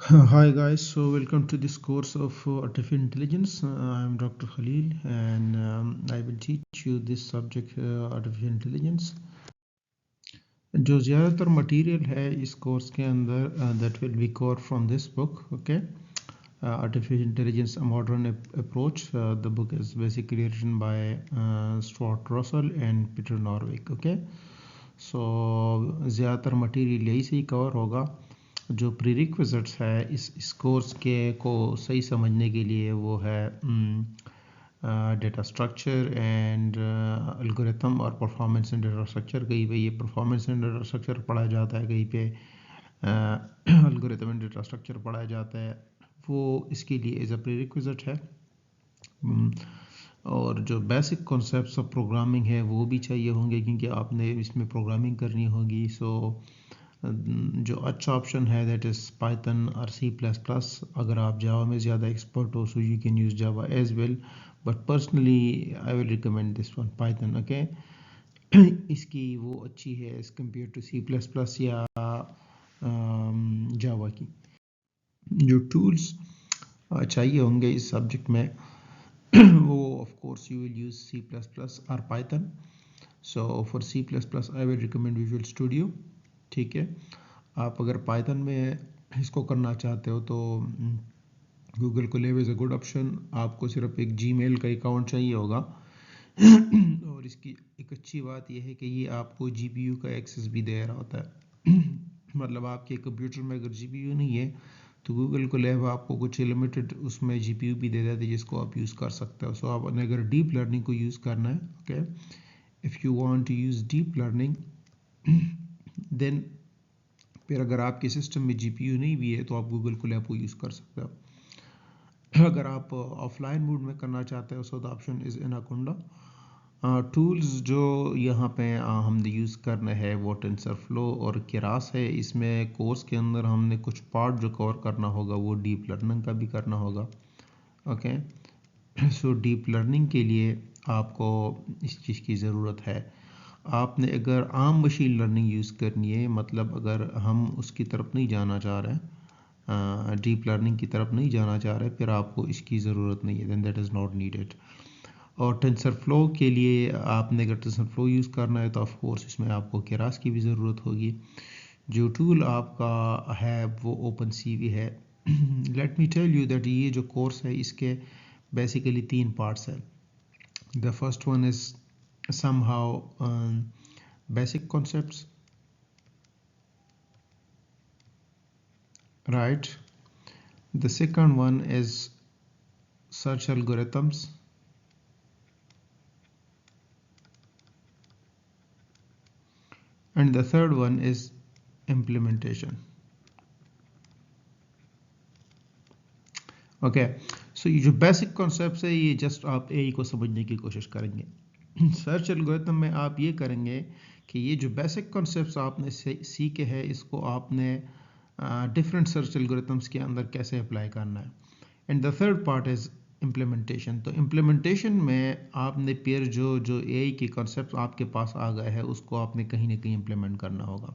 Hi guys, so welcome to this course of artificial intelligence. I am Dr. Khalil and I will teach you this subject artificial intelligence. जो ज़्यादातर material है इस course के अंदर that will B cover from this book okay artificial intelligence a modern approach. The book is basically written by Stuart Russell and Peter Norvig. Okay, so ज़्यादातर material यही से ही cover होगा. जो प्रीरिक्विजिट्स है इस कोर्स के को सही समझने के लिए वो है डेटा स्ट्रक्चर एंड एल्गोरिथम और परफॉर्मेंस इन डेटा स्ट्रक्चर. कहीं पे ये परफॉर्मेंस इन डेटा स्ट्रक्चर पढ़ाया जाता है, कहीं पे एल्गोरिथम इन डेटा स्ट्रक्चर पढ़ाया जाता है. वो इसके लिए एज अ प्रीरिक्विजिट है. और जो बेसिक कॉन्सेप्ट्स ऑफ प्रोग्रामिंग है वो भी चाहिए होंगे क्योंकि आपने इसमें प्रोग्रामिंग करनी होगी. सो जो अच्छा ऑप्शन है दैट इज़ पाइथन और सी प्लस प्लस. अगर आप जावा में ज़्यादा एक्सपर्ट हो so you can use Java as well, but personally I will recommend this one Python. Okay, इसकी वो अच्छी है as compared to C plus plus या जावा की. जो टूल्स चाहिए होंगे इस सब्जेक्ट में वो of course you will use C plus plus और Python. So for C plus plus I will recommend Visual Studio. ठीक है, आप अगर पाइथन में इसको करना चाहते हो तो Google Colab is a good option. आपको सिर्फ एक जीमेल का अकाउंट चाहिए होगा और इसकी एक अच्छी बात यह है कि ये आपको जीपीयू का एक्सेस भी दे रहा होता है. मतलब आपके कंप्यूटर में अगर जीपीयू नहीं है तो गूगल कोलैब आपको कुछ लिमिटेड उसमें जीपीयू भी दे देते हैं जिसको आप यूज़ कर सकते हो. सो आपने अगर डीप लर्निंग को यूज़ करना है, okay, if you want to use deep learning then फिर अगर आपके सिस्टम में जीपीयू नहीं भी है तो आप गूगल कोलैब को यूज़ कर सकते हो. अगर आप ऑफलाइन मोड में करना चाहते हो so the option is anaconda. Tools जो यहाँ पे हमने यूज़ करना है वो टेंसरफ्लो और केरास है. इसमें कोर्स के अंदर हमने कुछ पार्ट जो कवर करना होगा वो डीप लर्निंग का भी करना होगा. ओके, सो डीप लर्निंग के लिए आपको इस चीज़ की ज़रूरत है. आपने अगर आम मशीन लर्निंग यूज़ करनी है, मतलब अगर हम उसकी तरफ नहीं जाना चाह रहे हैं, डीप लर्निंग की तरफ नहीं जाना चाह रहे, फिर आपको इसकी ज़रूरत नहीं है, then that is not needed. और टेंसरफ्लो के लिए आपने अगर टेंसरफ्लो यूज़ करना है तो ऑफ कोर्स इसमें आपको केरास की भी ज़रूरत होगी. जो टूल आपका है वो ओपन सीवी है. Let me tell you that ये जो कोर्स है इसके बेसिकली 3 पार्ट्स हैं. The first one is somehow basic concepts, right? The second one is search algorithms, and the third one is implementation. Okay, so ये जो basic concepts है ये just आप एआई को समझने की कोशिश करेंगे. सर्च एल्गोरिथम में आप ये करेंगे कि ये जो बेसिक कॉन्सेप्ट्स आपने सीखे हैं इसको आपने डिफरेंट सर्च एल्गोरिथम्स के अंदर कैसे अप्लाई करना है. And the third part is implementation. तो इम्प्लीमेंटेशन में आपने फिर जो जो एआई के कॉन्सेप्ट आपके पास आ गए हैं उसको आपने कहीं ना कहीं इम्प्लीमेंट करना होगा.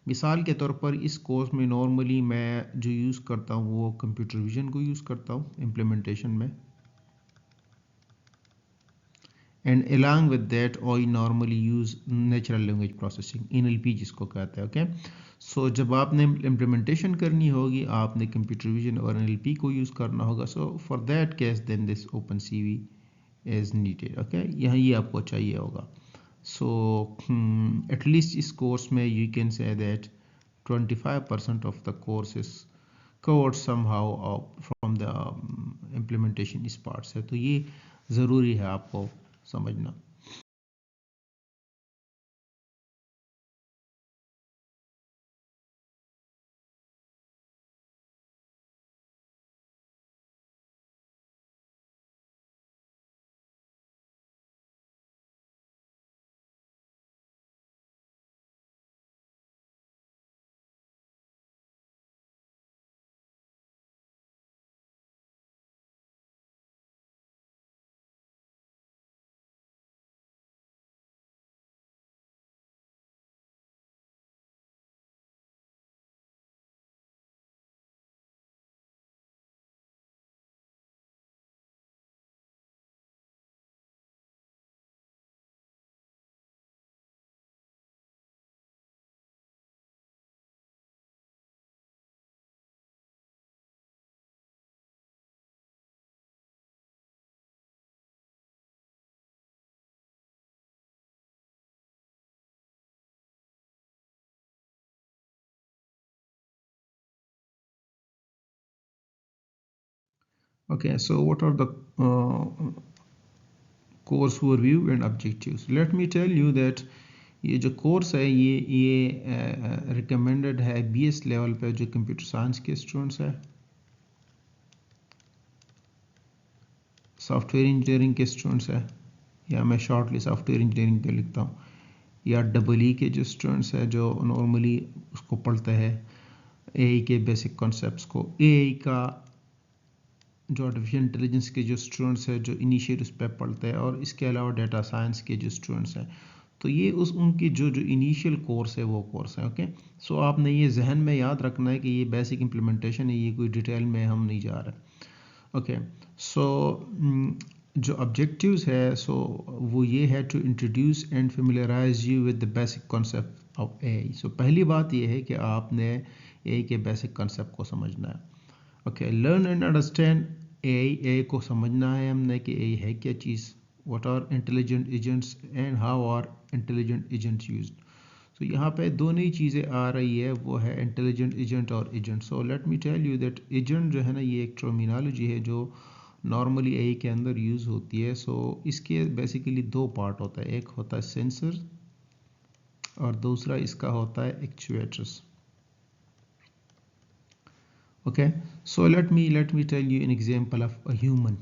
मिसाल के तौर पर इस कोर्स में नॉर्मली मैं जो यूज़ करता हूँ वो कंप्यूटर विजन को यूज़ करता हूँ इम्प्लीमेंटेशन में. And along with that I normally use natural language processing, NLP जिसको कहते हैं. ओके, सो जब आपने इम्प्लीमेंटेशन करनी होगी आपने कंप्यूटर विजन और NLP को यूज़ करना होगा. So for that case then this open CV is needed. Okay, यहाँ ये आपको चाहिए होगा. सो एटलीस्ट इस कोर्स में you can say that 25% of the course is covered somehow from the implementation इस part से. तो ये ज़रूरी है आपको समझना. Okay, so what are the course overview and objectives? Let me tell you that ये जो कोर्स है ये रिकमेंडेड है BS लेवल पे जो कंप्यूटर साइंस के स्टूडेंट्स है, सॉफ्टवेयर इंजीनियरिंग के स्टूडेंट्स है, या मैं शॉर्टली सॉफ्टवेयर इंजीनियरिंग के लिखता हूँ, या EE के जो स्टूडेंट्स है जो नॉर्मली उसको पढ़ते हैं AI के बेसिक कॉन्सेप्ट्स को, AI का जो आर्टिफिशियल इंटेलिजेंस के जो स्टूडेंट्स हैं जो इनिशिएट उस पर पढ़ते हैं, और इसके अलावा डेटा साइंस के जो स्टूडेंट्स हैं, तो ये उनकी जो इनिशियल कोर्स है वो कोर्स है। ओके, सो आपने ये जहन में याद रखना है कि ये बेसिक इम्प्लीमेंटेशन है, ये कोई डिटेल में हम नहीं जा रहे। ओके, सो जो ऑब्जेक्टिव्स है सो वो ये है to introduce and familiarize you with the basic concept of AI। So पहली बात ये है कि आपने AI के बेसिक कॉन्सेप्ट को समझना है। Okay, learn and understand AI को समझना है हमने कि AI है क्या चीज़, what are intelligent agents and how are intelligent agents used. तो यहाँ पे दो नई चीज़ें आ रही है, वो है इंटेलिजेंट एजेंट और agent. So let me tell you that agent जो है ना ये एक टर्मिनोलॉजी है जो नॉर्मली AI के अंदर यूज़ होती है। सो इसके बेसिकली दो पार्ट होता है, एक होता है सेंसर और दूसरा इसका होता है actuators. Okay, so let me tell you an example of a human,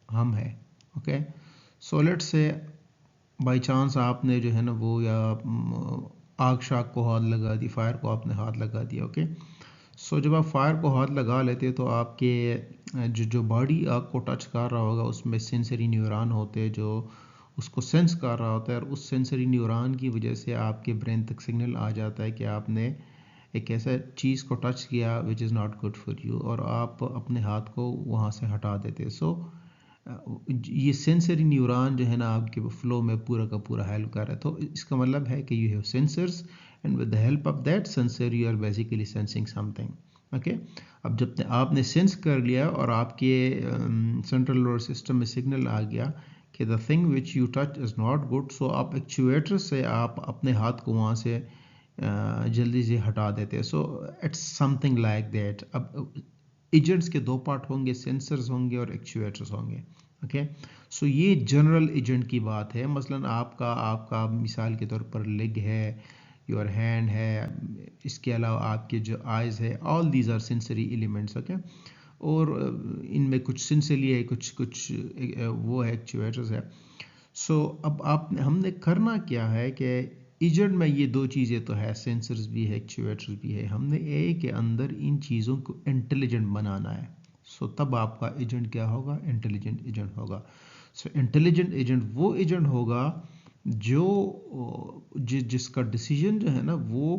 हम है। okay, so let's say by chance आपने जो है ना वो या आग शाग को हाथ लगा दी, फायर को आपने हाथ लगा दिया। ओके, सो जब आप फायर को हाथ लगा लेते तो आपके जो बॉडी आग को टच कर रहा होगा उसमें सेंसरी न्यूरॉन होते हैं जो उसको सेंस कर रहा होता है, और उस सेंसरी न्यूरॉन की वजह से आपके ब्रेन तक सिग्नल आ जाता है कि आपने एक ऐसा चीज़ को टच किया which is not good for you, और आप अपने हाथ को वहाँ से हटा देते। सो ये सेंसरी न्यूरॉन जो है ना आपके फ्लो में पूरा का पूरा हेल्प कर रहा है। तो इसका मतलब है कि you have sensors and with the help of that sensor you are basically sensing something. Okay, अब जब आपने सेंस कर लिया और आपके सेंट्रल नर्वस सिस्टम में सिग्नल आ गया कि the thing which you touch is not good, so आप एक्चुएटर से आप अपने हाथ को वहाँ से जल्दी से हटा देते हैं। So it's something like that. अब एजेंट्स के दो पार्ट होंगे, सेंसर्स होंगे और एक्चुएटर्स होंगे। ओके, सो ये जनरल एजेंट की बात है। मसलन आपका मिसाल के तौर पर लेग है, योर हैंड है, इसके अलावा आपके जो आइज़ है, all these are sensory elements. Okay, और इनमें कुछ सेंसरी है, कुछ वो है एक्चुएटर्स है। सो अब आप हमने करना क्या है कि एजेंट में ये दो चीज़ें तो है, सेंसर्स भी है, एक्चुएटर्स भी है। हमने AI के अंदर इन चीज़ों को इंटेलिजेंट बनाना है। सो तब आपका एजेंट क्या होगा, इंटेलिजेंट एजेंट होगा। सो इंटेलिजेंट एजेंट वो एजेंट होगा जो जिसका डिसीजन जो है ना वो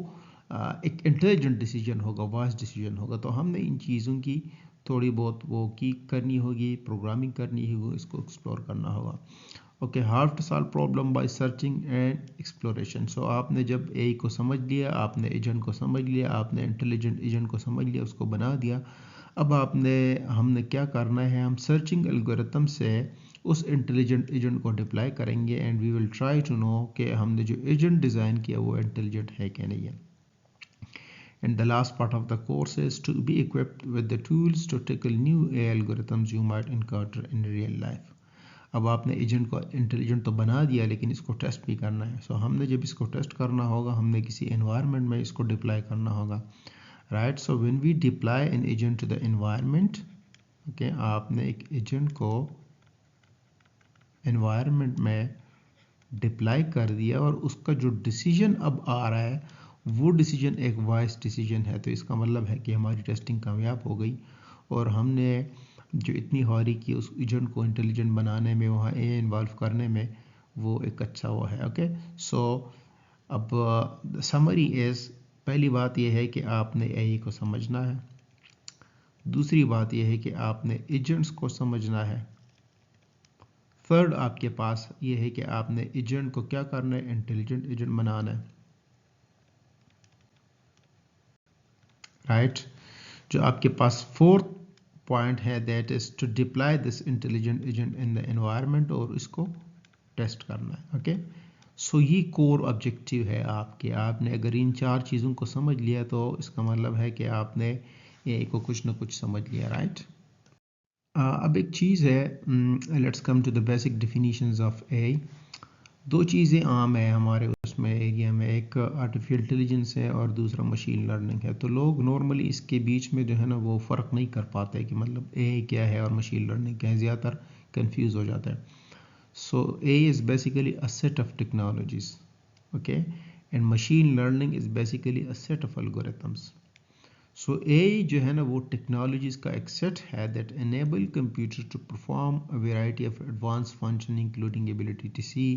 एक इंटेलिजेंट डिसीजन होगा, वाइज डिसीजन होगा। तो हमने इन चीज़ों की थोड़ी बहुत वो की करनी होगी, प्रोग्रामिंग करनी होगी, इसको एक्सप्लोर करना होगा। Okay, how to solve problem by searching and exploration. So आपने जब AI को समझ लिया, आपने एजेंट को समझ लिया, आपने इंटेलिजेंट एजेंट को समझ लिया, उसको बना दिया, अब हमने क्या करना है, हम सर्चिंग एल्गोरिथम से उस इंटेलिजेंट एजेंट को डिप्लॉय करेंगे and we will try to know कि हमने जो एजेंट डिज़ाइन किया वो इंटेलिजेंट है कि नहीं है। And the last part of the course is to be equipped with the tools to tackle new AI algorithms you might encounter in real life. अब आपने एजेंट को इंटेलिजेंट तो बना दिया, लेकिन इसको टेस्ट भी करना है। सो हमने जब इसको टेस्ट करना होगा, हमने किसी एनवायरनमेंट में इसको डिप्लॉय करना होगा, right. So when we deploy an agent to the environment, okay, आपने एक एजेंट को एनवायरनमेंट में डिप्लॉय कर दिया और उसका जो डिसीजन अब आ रहा है वो डिसीजन एक वाइज डिसीजन है। तो इसका मतलब है कि हमारी टेस्टिंग कामयाब हो गई और हमने जो इतनी हौरी की उस एजेंट को इंटेलिजेंट बनाने में, वहाँ AI इन्वॉल्व करने में, वो एक अच्छा वो है। ओके, सो अब समरी इज़, पहली बात यह है कि आपने AI को समझना है, दूसरी बात यह है कि आपने एजेंट्स को समझना है, थर्ड आपके पास ये है कि आपने एजेंट को क्या करना है, इंटेलिजेंट एजेंट बनाना है, राइट। जो आपके पास फोर्थ पॉइंट है that is to deploy this intelligent agent in the environment, और इसको टेस्ट करना है। ओके, सो ये कोर ऑब्जेक्टिव है आपके। आपने अगर इन चार चीज़ों को समझ लिया तो इसका मतलब है कि आपने AI को कुछ ना कुछ समझ लिया, राइट। अब एक चीज़ है, let's come to the basic definitions of AI. दो चीज़ें आम है हमारे उसमें एरिया में, एक आर्टिफिशियल इंटेलिजेंस है और दूसरा मशीन लर्निंग है। तो लोग नॉर्मली इसके बीच में जो है ना वो फ़र्क नहीं कर पाते कि मतलब एआई क्या है और मशीन लर्निंग क्या है, ज़्यादातर कंफ्यूज हो जाता है। So AI is basically a set of technologies, okay, and machine learning is basically a set of algorithms. So AI जो है ना वो टेक्नोलॉजीज का एक सेट है that enable computer to perform a variety of advance function including ability to see,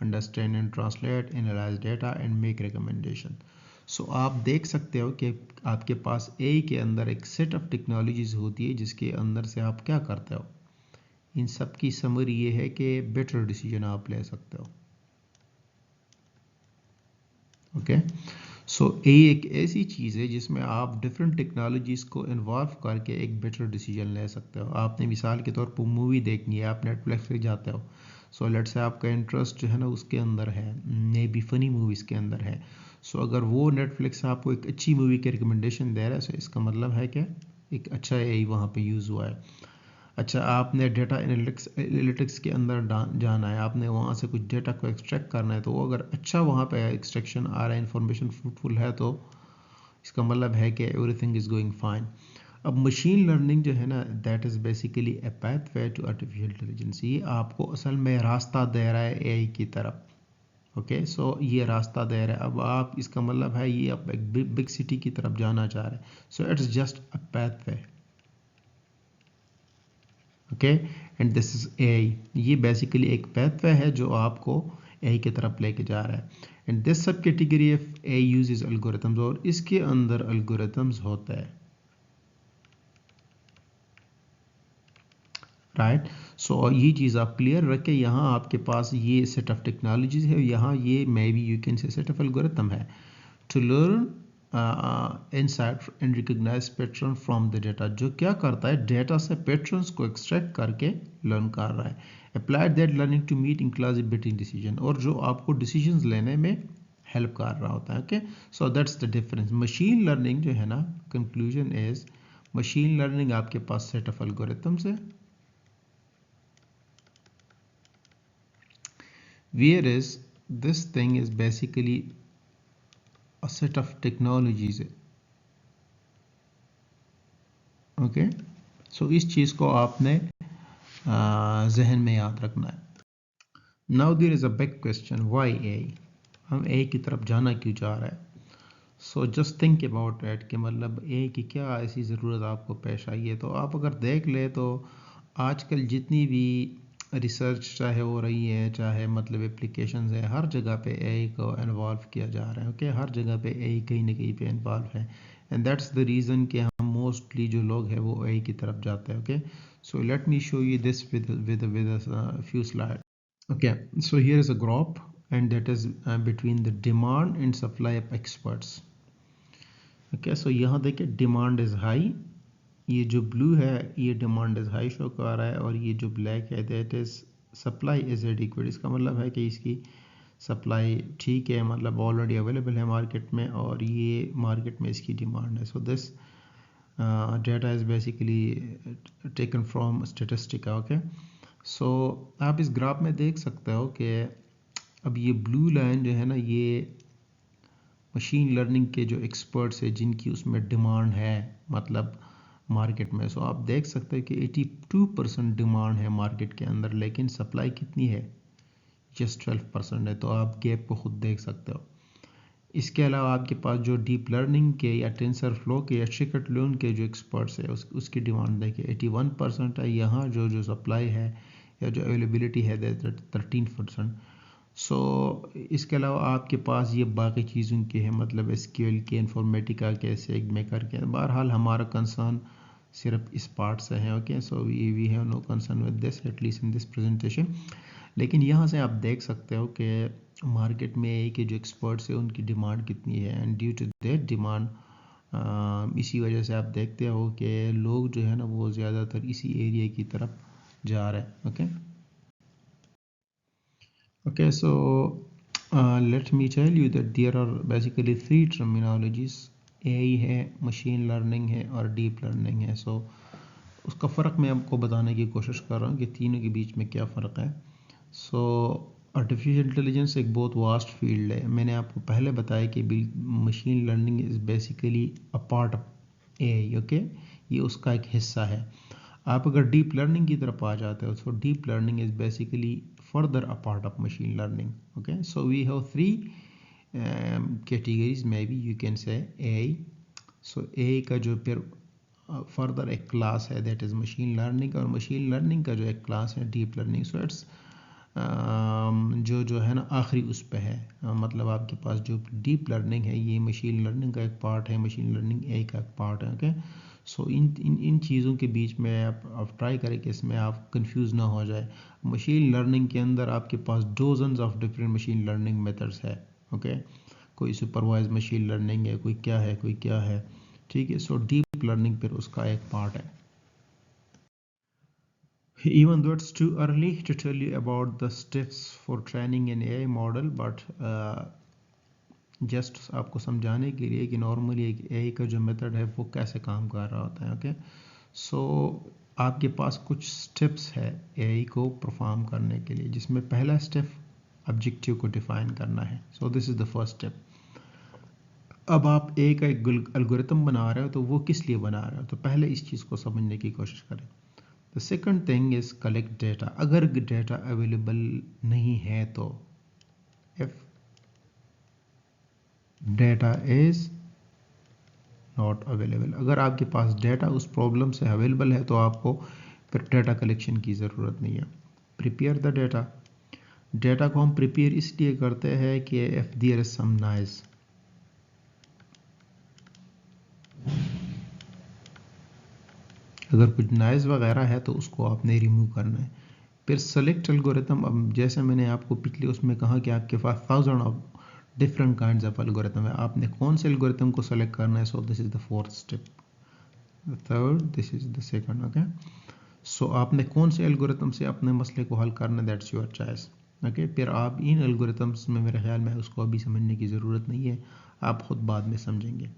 understand and translate, analyse data and make recommendation. So आप देख सकते हो कि आपके पास एआई के अंदर एक सेट ऑफ टेक्नोलॉजीज होती है जिसके अंदर से आप क्या करते हो। इन सब की समरी ये है कि बेटर डिसीजन आप ले सकते हो, ओके। सो ये एक ऐसी चीज़ है जिसमें आप डिफरेंट टेक्नोलॉजीज़ को इन्वॉल्व करके एक बेटर डिसीजन ले सकते हो। आपने मिसाल के तौर पर मूवी देखनी है, आप नेटफ्लिक्स पे जाते हो, सो लेट से आपका इंटरेस्ट जो है ना उसके अंदर है, मे बी फ़नी मूवीज़ के अंदर है। सो अगर वो नेटफ्लिक्स आपको एक अच्छी मूवी की रिकमेंडेशन दे रहा है, सो इसका मतलब है कि एक अच्छा एआई वहाँ पे यूज़ हुआ है। अच्छा, आपने डेटा एनालिटिक्स के अंदर जाना है, आपने वहाँ से कुछ डेटा को एक्सट्रैक्ट करना है, तो वो अगर अच्छा वहाँ पे एक्सट्रैक्शन आ रहा है, इंफॉर्मेशन फ्रूटफुल है, तो इसका मतलब है कि एवरीथिंग इज़ गोइंग फाइन। अब मशीन लर्निंग जो है ना that is basically a pathway to artificial intelligence. ये आपको असल में रास्ता दे रहा है एआई की तरफ, ओके। सो ये रास्ता दे रहा है। अब आप, इसका मतलब है ये आप एक बिग सिटी की तरफ जाना चाह रहे हैं, so it's just a pathway, okay, and this is AI. ये बेसिकली एक पाथवे है जो आपको एआई की तरफ लेके जा रहा है। एंड दिस सब category of AI uses algorithms, और इसके अंदर एल्गोरिथम्स होता है, राइट। सो ये चीज़ आप क्लियर रखें। यहाँ आपके पास ये सेट ऑफ टेक्नोलॉजीज है, यहाँ ये maybe you can say set of algorithm है to learn insight and recognise pattern from the data. जो क्या करता है, डेटा से पैटर्न्स को एक्सट्रैक्ट करके लर्न कर रहा है। Applied that learning to meet in class between decision, और जो आपको डिसीजंस लेने में हेल्प कर रहा होता है, okay. So that's the difference. Machine learning जो है ना, कंक्लूजन इज मशीन लर्निंग आपके पास सेट ऑफ एल्गोरिथम्स है, whereas this thing is basically a set of technologies, okay. So इस चीज़ को आपने जहन में याद रखना है। Now there is a big question, why AI, हम एआई की तरफ जाना क्यों चाह रहे हैं। So just think about it कि मतलब एआई की क्या ऐसी ज़रूरत आपको पेश आई है। तो आप अगर देख ले तो आजकल जितनी भी रिसर्च चाहे हो रही है, चाहे मतलब एप्लीकेशंस है, हर जगह पे एआई को इन्वॉल्व किया जा रहा है, ओके। हर जगह पे एआई कहीं ना कहीं पे इन्वॉल्व है, एंड दैट्स द रीज़न कि हम मोस्टली जो लोग हैं वो एआई की तरफ जाते हैं, okay. So let me show you this with few slide, okay. So here is a graph, and that is between the demand and supply of experts, okay. So यहाँ देखिए डिमांड इज़ हाई, ये जो blue है ये demand is high show कर रहा है, और ये जो ब्लैक है that is supply is adequate. इसका मतलब है कि इसकी सप्लाई ठीक है, मतलब ऑलरेडी अवेलेबल है मार्केट में, और ये मार्केट में इसकी डिमांड है। So this data is basically taken from Statistica, okay. So आप इस ग्राफ में देख सकते हो कि अब ये ब्लू लाइन जो है ना ये मशीन लर्निंग के जो एक्सपर्ट्स है जिनकी उसमें डिमांड है मतलब मार्केट में। सो आप देख सकते हैं कि 82% डिमांड है मार्केट के अंदर, लेकिन सप्लाई कितनी है, जस्ट 12% है। तो आप गैप को खुद देख सकते हो। इसके अलावा आपके पास जो डीप लर्निंग के या टेंसर फ्लो के या शिकट लर्न के जो एक्सपर्ट्स है उसकी डिमांड देखिए 81% है। यहाँ जो सप्लाई है या जो अवेलेबिलिटी है 13%। सो इसके अलावा आपके पास ये बाकी चीज़ों के हैं, मतलब एसक्यूएल के, इन्फॉर्मेटिका के, सेग मेकर के। बहरहाल हमारा कंसर्न सिर्फ इस पार्ट से है, okay. So we have no concern with this at least in this presentation. लेकिन यहाँ से आप देख सकते हो कि मार्केट में एक जो एक्सपर्ट्स है उनकी डिमांड कितनी है, and due to that demand इसी वजह से आप देखते हो कि लोग जो है ना वो ज़्यादातर इसी एरिया की तरफ जा रहे हैं, okay. Okay, so let me tell you that there are basically three terminologies, AI है, machine learning है और deep learning है। So उसका फ़र्क मैं आपको बताने की कोशिश कर रहा हूँ कि तीनों के बीच में क्या फ़र्क है। सो आर्टिफिशियल इंटेलिजेंस एक बहुत वास्ट फील्ड है। मैंने आपको पहले बताया कि machine learning is basically a part of AI, okay, ये उसका एक हिस्सा है। आप अगर डीप लर्निंग की तरफ आ जाते हो, so deep learning is basically further a part of machine learning, okay. So we have three categories, maybe you can say AI. So AI का जो फिर फर्दर एक क्लास है दैट इज़ मशीन लर्निंग, और मशीन लर्निंग का जो एक क्लास है डीप लर्निंग। सो इट्स जो है ना आखिरी उस पे है, मतलब आपके पास जो डीप लर्निंग है ये मशीन लर्निंग का एक पार्ट है, मशीन लर्निंग एआई का एक पार्ट है, ओके। सो इन चीज़ों के बीच में आप ट्राई करें कि इसमें आप कंफ्यूज ना हो जाए। मशीन लर्निंग के अंदर आपके पास dozens of different machine learning methods है, ओके। कोई सुपरवाइज मशीन लर्निंग है, कोई क्या है, कोई क्या है, ठीक है। सो डीप लर्निंग फिर उसका एक पार्ट है। Even though it's too early to tell you about the steps for training an AI model, but just आपको समझाने के लिए कि नॉर्मली एक एआई का जो मेथड है वो कैसे काम कर रहा होता है, ओके। सो आपके पास कुछ स्टेप्स है एआई को परफॉर्म करने के लिए, जिसमें पहला स्टेप ऑब्जेक्टिव को डिफाइन करना है। So this is the first step. अब आप ए का एक एल्गोरिथम बना रहे हो तो वो किस लिए बना रहे हो, तो पहले इस चीज़ को समझने की कोशिश करें। The second thing is collect data. अगर डेटा अवेलेबल नहीं है तो if data is not available, अगर आपके पास डेटा उस प्रॉब्लम से अवेलेबल है तो आपको फिर डेटा कलेक्शन की ज़रूरत नहीं है। Prepare the data. डेटा को हम प्रिपेयर इसलिए करते हैं कि if there is some noise, अगर कुछ नॉइज वगैरह है तो उसको आपने रिमूव करना है। फिर सेलेक्ट एल्गोरिथम। अब जैसे मैंने आपको पिछले उसमें कहा कि आपके पास thousand of different kinds of algorithm है, आपने कौन से एल्गोरिथम को सेलेक्ट करना है। So this is the fourth step. The third, this is the second, okay. So आपने कौन से एल्गोरिथम से अपने मसले को हल करना है, दैट्स योर चॉइस, ओके। फिर आप इन एल्गोरिथम्स में, मेरे ख्याल में उसको अभी समझने की ज़रूरत नहीं है, आप खुद बाद में समझेंगे।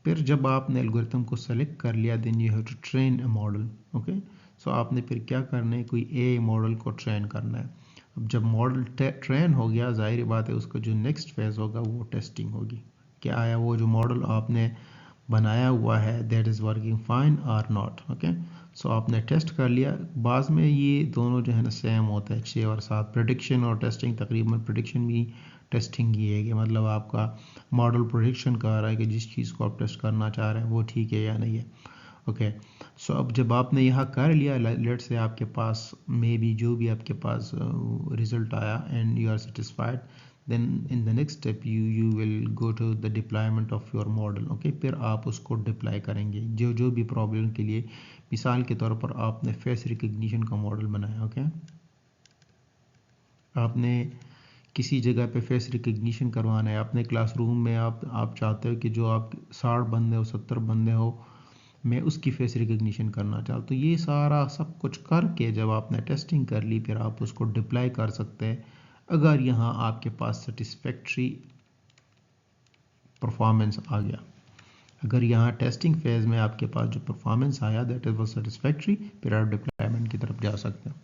फिर जब आपने एल्गोरिथम को सेलेक्ट कर लिया, then you have to train a model, okay. So आपने फिर क्या करना है, कोई ए मॉडल को ट्रेन करना है। अब जब मॉडल ट्रेन हो गया, जाहिर बात है उसका जो नेक्स्ट फेज़ होगा वो टेस्टिंग होगी। क्या आया वो जो मॉडल आपने बनाया हुआ है, दैट इज़ वर्किंग फाइन और नॉट, ओके। सो आपने टेस्ट कर लिया। बाद में ये दोनों जो है ना सेम होता है, 6 और 7। प्रेडिक्शन और टेस्टिंग, तकरीबन प्रेडिक्शन भी टेस्टिंग ही है कि मतलब आपका मॉडल प्रेडिक्शन कर रहा है कि जिस चीज़ को आप टेस्ट करना चाह रहे हैं वो ठीक है या नहीं है, ओके। सो अब जब आपने यहाँ कर लिया, लेट से आपके पास मे बी जो भी आपके पास रिजल्ट आया and you are satisfied, then in the next step you will go to the deployment of your model, okay. फिर आप उसको डिप्लॉय करेंगे जो भी प्रॉब्लम के लिए। मिसाल के तौर पर आपने फेस रिकग्निशन का मॉडल बनाया, ओके। आपने किसी जगह पे फेस रिकग्निशन करवाना है, अपने क्लासरूम में आप चाहते हो कि जो आप 60 बंदे हो, 70 बंदे हो, मैं उसकी फेस रिकग्निशन करना चाहता हूँ। तो ये सारा सब कुछ करके जब आपने टेस्टिंग कर ली, फिर आप उसको डिप्लॉय कर सकते हैं। अगर यहाँ आपके पास सेटिस्फैक्ट्री परफॉर्मेंस आ गया, अगर यहाँ टेस्टिंग फेज़ में आपके पास जो परफॉर्मेंस आया दैट इज वो सेटिस्फैक्ट्री, फिर आप डिप्लॉयमेंट की तरफ जा सकते हैं।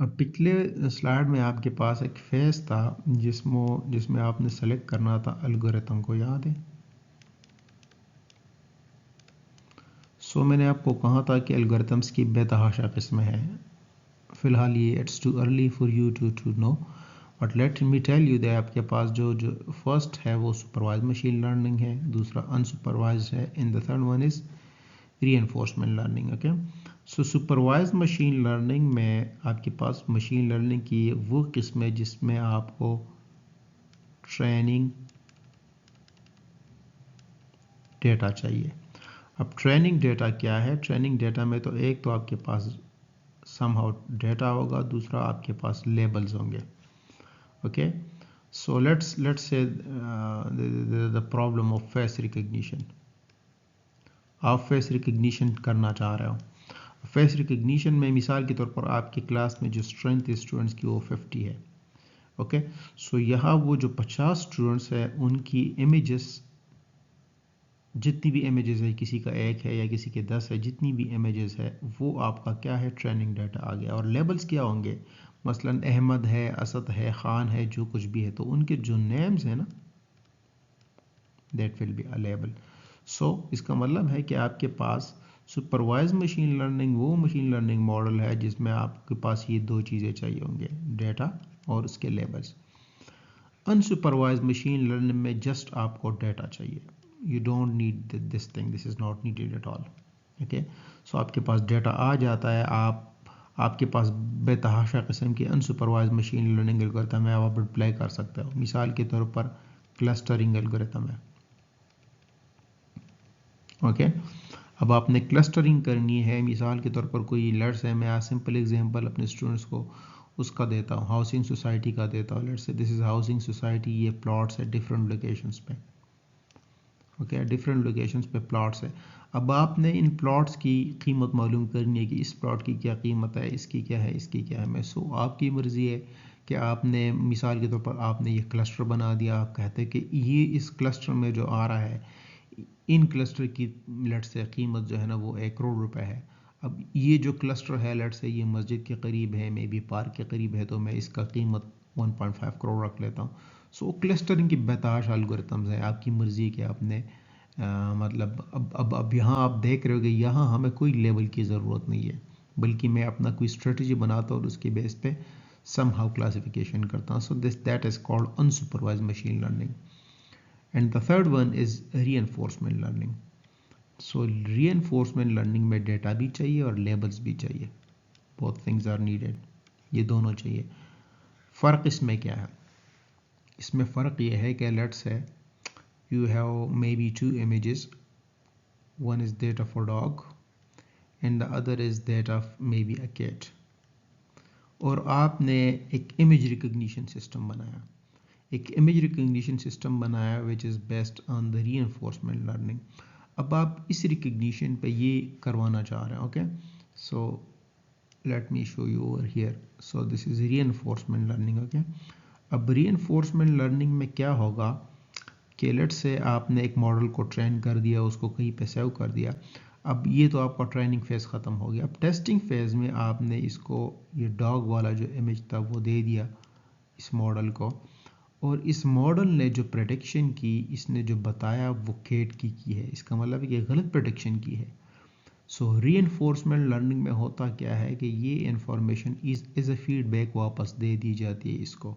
अब पिछले स्लाइड में आपके पास एक फेज़ था जिसमें आपने सेलेक्ट करना था एल्गोरिथम को, याद है। सो मैंने आपको कहा था कि एल्गोरिथम्स की बेतहाशा किस्में हैं। फ़िलहाल ये it's too early for you to know, but let me tell you that आपके पास जो फर्स्ट है वो सुपरवाइज मशीन लर्निंग है, दूसरा अनसुपरवाइज है, in the third one is reinforcement learning, okay. So supervise machine learning में आपके पास मशीन लर्निंग की वो किस्म है जिसमें आपको ट्रेनिंग डेटा चाहिए। अब ट्रेनिंग डेटा क्या है, ट्रेनिंग डेटा में तो एक तो आपके पास समहाउ डेटा होगा, दूसरा आपके पास लेबल्स होंगे, ओके। सो लेट्स से the problem of face recognition. आप फेस रिकग्निशन करना चाह रहे हो। फेस रिकग्निशन में मिसाल के तौर पर आपकी क्लास में जो स्ट्रेंथ स्टूडेंट्स की वो 50 है, ओके। सो यहाँ वो जो 50 स्टूडेंट्स है उनकी इमेजेस जितनी भी इमेजेस है, किसी का 1 है या किसी के 10 है, जितनी भी इमेजेस है वो आपका क्या है, ट्रेनिंग डाटा आ गया। और लेबल्स क्या होंगे, मसलन अहमद है, असद है, खान है, जो कुछ भी है, तो उनके जो नेम्स है ना, that will be a label. So इसका मतलब है कि आपके पास सुपरवाइज मशीन लर्निंग वो मशीन लर्निंग मॉडल है जिसमें आपके पास ये दो चीज़ें चाहिए होंगे, डेटा और उसके लेबल्स। अनसुपरवाइज मशीन लर्निंग में जस्ट आपको डेटा चाहिए, you don't need this thing, this is not needed at all. Okay, so आपके पास डेटा आ जाता है, आपके पास बेतहाशा किस्म की अनसुपरवाइज मशीन लर्निंग एल्गोरिथम है, आप अप्लाई कर सकते हो। मिसाल के तौर पर क्लस्टरिंग एल्गोरिथम है। ओके, अब आपने क्लस्टरिंग करनी है, मिसाल के तौर पर कोई लेट्स है, मैं सिंपल एग्जांपल अपने स्टूडेंट्स को उसका देता हूँ, हाउसिंग सोसाइटी का देता हूँ। Let's say this is housing society, ये प्लॉट्स है डिफरेंट लोकेशंस पे। ओके, डिफरेंट लोकेशंस पे प्लॉट्स है। अब आपने इन प्लॉट्स की कीमत मालूम करनी है कि इस प्लॉट की क्या कीमत है, इसकी क्या है, इसकी क्या है। मैं सो आपकी मर्ज़ी है कि आपने मिसाल के तौर पर आपने ये क्लस्टर बना दिया, आप कहते हैं कि ये इस क्लस्टर में जो आ रहा है, इन क्लस्टर की लेट्स से कीमत जो है ना वो 1 करोड़ रुपए है। अब ये जो क्लस्टर है, लेट्स से ये मस्जिद के करीब है, मे बी पार्क के करीब है, तो मैं इसका कीमत 1.5 करोड़ रख लेता हूँ। सो क्लस्टरिंग की बेताश एल्गोरिथम्स है, आपकी मर्ज़ी कि आपने मतलब अब यहाँ आप देख रहे हो कि यहाँ हमें कोई लेवल की ज़रूरत नहीं है, बल्कि मैं अपना कोई स्ट्रेटजी बनाता हूँ और उसके बेस पे सम हाउ क्लासिफिकेशन करता हूँ। So this that is called unsupervised machine learning. And the third one is reinforcement learning. So reinforcement learning में डेटा भी चाहिए और लेबल्स भी चाहिए, बोथ थिंग्स आर नीडेड, ये दोनों चाहिए। फ़र्क इसमें क्या है, इसमें फ़र्क ये है कि लेट्स है you have maybe two images, one is that of a dog and the other is that of maybe a cat, और आपने एक इमेज रिकग्निशन सिस्टम बनाया, एक इमेज रिकग्निशन सिस्टम बनाया which is based on the reinforcement learning. अब आप इस recognition पे ये करवाना चाह रहे हैं। Okay, so let me show you over here. So this is reinforcement learning. Okay, अब रीइंफोर्समेंट लर्निंग में क्या होगा कि लेट्स से आपने एक मॉडल को ट्रेन कर दिया, उसको कहीं पे सेव कर दिया। अब ये तो आपका ट्रेनिंग फेज़ ख़त्म हो गया। अब टेस्टिंग फेज़ में आपने इसको ये डॉग वाला जो इमेज था वो दे दिया इस मॉडल को, और इस मॉडल ने जो प्रेडिक्शन की, इसने जो बताया वो केट की है। इसका मतलब है कि गलत प्रेडिक्शन की है। सो रीइंफोर्समेंट लर्निंग में होता क्या है कि ये इंफॉर्मेशन इज़ अ फीडबैक वापस दे दी जाती है इसको,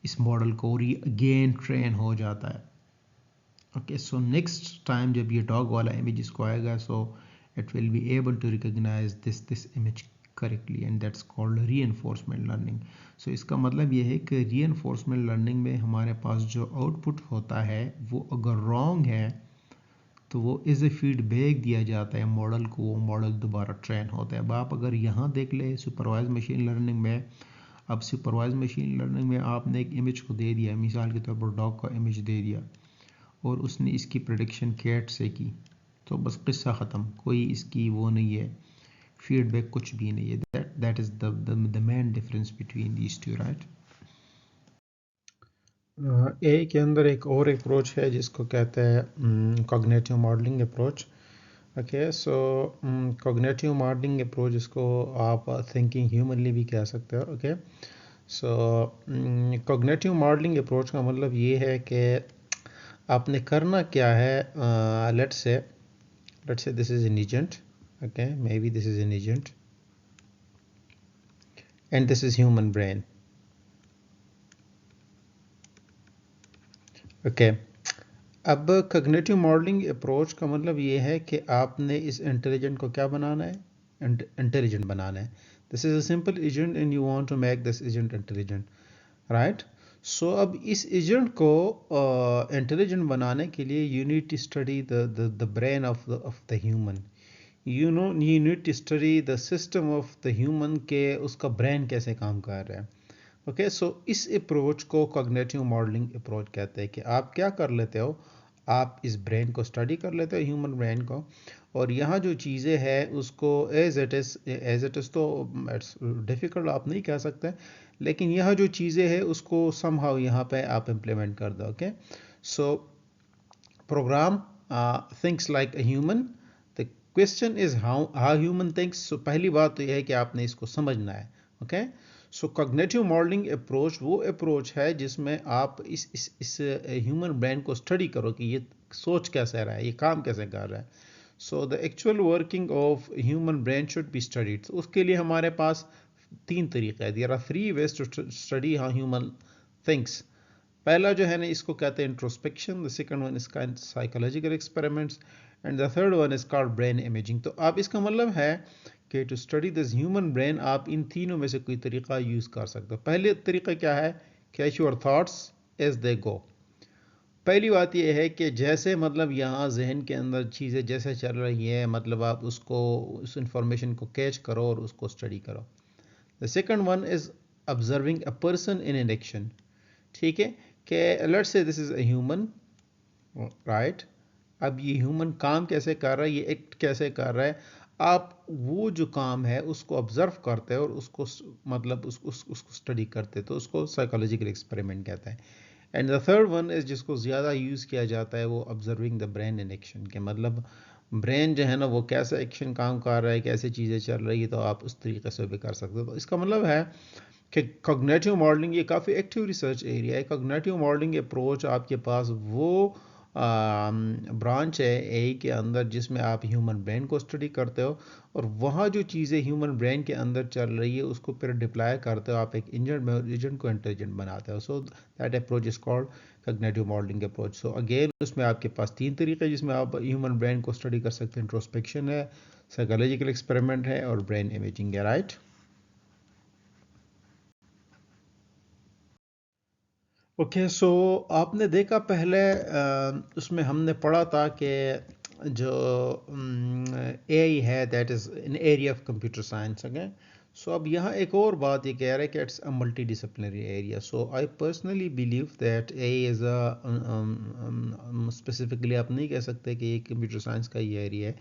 इस मॉडल को, और ये अगेन ट्रेन हो जाता है। ओके, सो नेक्स्ट टाइम जब ये डॉग वाला इमेज इसको आएगा, so it will be able to recognise this image correctly, and that's called reinforcement learning. So इसका मतलब ये है कि रीइंफोर्समेंट लर्निंग में हमारे पास जो आउटपुट होता है वो अगर रॉन्ग है तो वो एज ए फीडबैक दिया जाता है मॉडल को, वो मॉडल दोबारा ट्रेन होता है। अब आप अगर यहाँ देख ले सुपरवाइज मशीन लर्निंग में, अब सुपरवाइज मशीन लर्निंग में आपने एक इमेज को दे दिया, मिसाल के तौर पर डॉग का इमेज दे दिया, और उसने इसकी प्रेडिक्शन कैट से की, तो बस किस्सा ख़त्म, कोई इसकी वो नहीं है, फीडबैक कुछ भी नहीं है। That is the main difference between these two, right. A के अंदर एक और अप्रोच है जिसको कहते हैं cognitive modelling approach. Okay, so cognitive modelling approach, इसको आप थिंकिंग ह्यूमनली भी कह सकते हो। Okay, so cognitive modelling approach का मतलब ये है कि आपने करना क्या है, let's say this is an agent, okay, may be this is an agent and this is human brain. Okay, अब कॉग्निटिव मॉडलिंग अप्रोच का मतलब ये है कि आपने इस इंटेलिजेंट को क्या बनाना है, इंटेलिजेंट बनाना है। This is a simple agent and you want to make this agent intelligent, right. So अब इस एजेंट को इंटेलिजेंट बनाने के लिए you need to study the brain of the human, you need to study the system of the human के उसका brain कैसे काम कर रहा है। ओके, सो इस अप्रोच को कॉग्निटिव मॉडलिंग अप्रोच कहते हैं कि आप क्या कर लेते हो, आप इस ब्रेन को स्टडी कर लेते हो, ह्यूमन ब्रेन को, और यहाँ जो चीज़ें हैं उसको एज इट इज़ तो इट्स डिफ़िकल्ट आप नहीं कह सकते, लेकिन यह जो चीज़ें हैं उसको समहाउ यहाँ पे आप इम्प्लीमेंट कर दो। Okay, so program thinks like a human. The question is how human thinks. So पहली बात तो यह है कि आपने इसको समझना है. Okay, so cognitive modeling approach वो approach है जिसमें आप इस human brain को study करो कि ये सोच कैसे रहा है, ये काम कैसे कर रहा है. So the actual working of human brain should be studied. So उसके लिए हमारे पास 3 तरीके हैं. There are 3 ways to study how human thinks. पहला जो है ना इसको कहते हैं introspection, the second one is called psychological experiments and the third one is called brain imaging. तो आप इसका मतलब है कि to study this human brain आप इन तीनों में से कोई तरीका यूज़ कर सकते हो. पहले तरीका क्या है, catch your thoughts as they go. पहली बात यह है कि जैसे मतलब यहाँ जहन के अंदर चीज़ें जैसे चल रही हैं, मतलब आप उसको उस इंफॉर्मेशन को कैच करो और उसको स्टडी करो. The second one is observing a person in an action. ठीक है कि let's say this is a human, right. अब ये ह्यूमन काम कैसे कर रहा है, ये एक्ट कैसे कर रहा है, आप वो जो काम है उसको ऑब्जर्व करते हैं और उसको मतलब उसको स्टडी करते हैं, तो उसको साइकोलॉजिकल एक्सपेरिमेंट कहते हैं. And the third one is जिसको ज़्यादा यूज़ किया जाता है वो observing the brain in action, के मतलब ब्रेन जो है ना वो कैसे एक्शन काम कर रहा है, कैसे चीज़ें चल रही है, तो आप उस तरीके से भी कर सकते हो. तो इसका मतलब है कि कॉग्निटिव मॉडलिंग ये काफ़ी एक्टिव रिसर्च एरिया है. कॉग्निटिव मॉडलिंग अप्रोच आपके पास वो ब्रांच है एआई के अंदर जिसमें आप ह्यूमन ब्रेन को स्टडी करते हो और वहाँ जो चीज़ें ह्यूमन ब्रेन के अंदर चल रही है उसको फिर डिप्लॉय करते हो, आप एक एजेंट को इंटेलिजेंट बनाते हो. So that approach is called cognitive modelling approach. So again उसमें आपके पास 3 तरीके जिसमें आप ह्यूमन ब्रेन को स्टडी कर सकते हैं. इंट्रोस्पेक्शन है, साइकोलॉजिकल एक्सपेरिमेंट है और ब्रेन इमेजिंग है, राइट. ओके सो आपने देखा पहले उसमें हमने पढ़ा था कि जो एआई है that is in area of computer science. Okay so अब यहाँ एक और बात ये कह रहा है कि it's a multi disciplinary area. So I personally believe that AI is a specifically आप नहीं कह सकते कि ये कंप्यूटर साइंस का ही एरिया है,